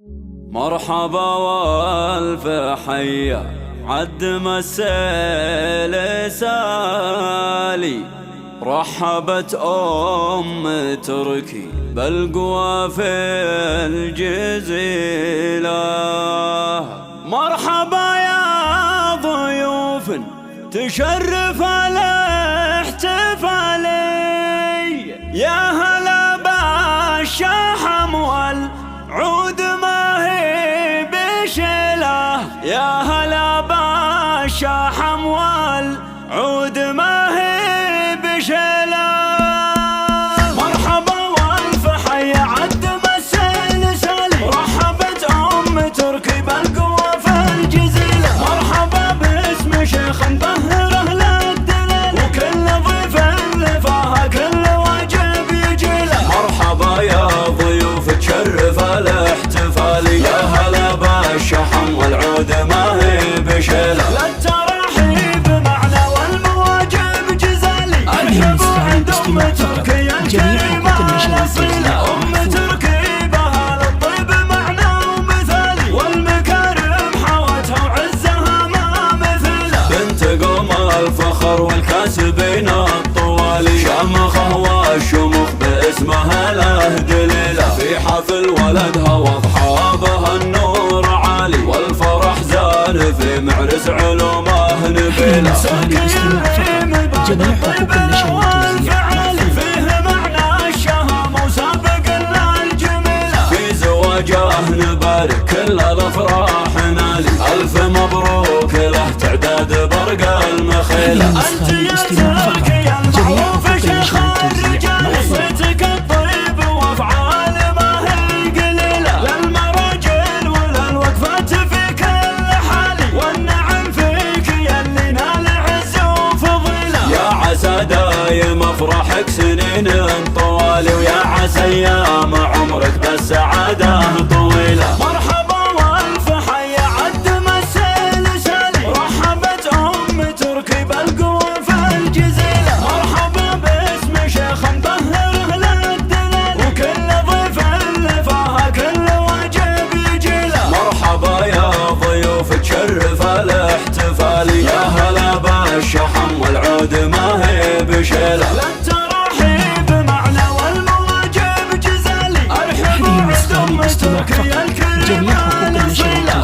مرحبا والف حيا عد السيل سالي، رحبت تركي بالقوى في الجزيلة. مرحبا يا ضيوف تشرف الاحتفالي، يا هلا بالشحم والعود ما هي بشيله، يا هلا بالشحم والعود ما هي بشيله. مرحبا والف حيا عد السيل سالي، رحبت تركي بالقوى في الجزيلة. مرحبا باسم شيخ مطهره للدليل، وكل ضيف لفاها كل واجب يجيله. مرحبا يا ضيوف تشرف الاحتفالي، يا هلا بالشحم والعود ما هي بشيله. للترحيب معنا والمواجب جزالي، ارحبوا عند تركي الكريمة الاصيلة. تركي بها للطيب معنى ومثالي، والمكارم حوتها وعزها ما مثله. بنت قوم الفخر والكاسبين الطوالي، شامخه والشموخ باسمها له دليله. في حفل ولدها واضحابها النور عالي، والفرح زان في معرس علومه نبيله. تركي الريم بعد الطيب والفعالي، فيه معنى الشهامة وسابق للجميله. في زواجه نبارك كل الافراح نالي، الف مبروك له تعداد برق المخيله. انت يا تركي المعروف شيخ الرجال، صيتك الطيب وافعال ما هي قليله. للمراجل وللوقفات في كل حالي، والنعم فيك يلي نال عز وفضيله. يا عسى دايم افرحك سنين طوالي، ويا عسى ايام عمرك بالسعاده طويله. مرحبا والف حيا عد السيل سالي، رحبت تركي بالقوى في الجزيله. مرحبا باسم شيخ مطهره للدليل، وكل ضيف لفاها كل واجب يجيله. مرحبا يا ضيوف تشرف الاحتفالي، يا هلا بالشحم والعود ما هي بشيله. للترحيب معنا والمواجب جزالي، ارحبوا عند تركي الكريمة الاصيلة.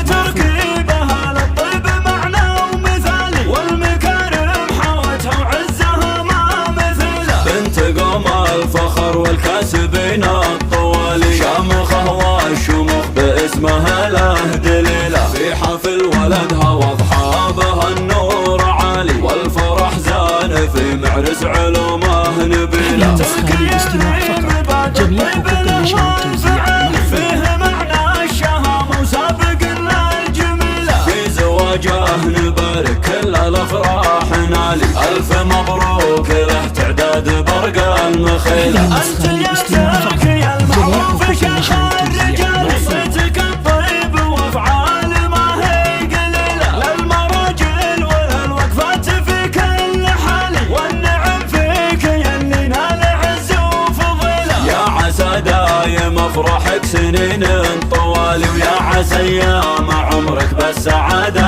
تركي بها للطيب معنى ومثالي، والمكارم حوتها وعزها ما مثله. بنت قوم الفخر والكاسبين الطوالي، شامخه والشموخ باسمها له دليله. في حفل ولدها واضحابها النور عالي، والفرح زان في معرس علومه نبيله. تركي الريم بعد الطيب والفعالي، فيه معنى الشهامة وسابق للجميله. في زواجه نبارك كل الافراح نالي، الف مبروك له تعداد برق المخيله. انت يا تركي المعروف شيخ الرجال، صيتك الطيب وافعال ما هي قليله. للمراجل وللوقفات في كل حالي، والنعم فيك يلي نال عز وفضيله. يا عسى دايم افرحك سنين طوالي، ويا عسى ايام عمرك بالسعاده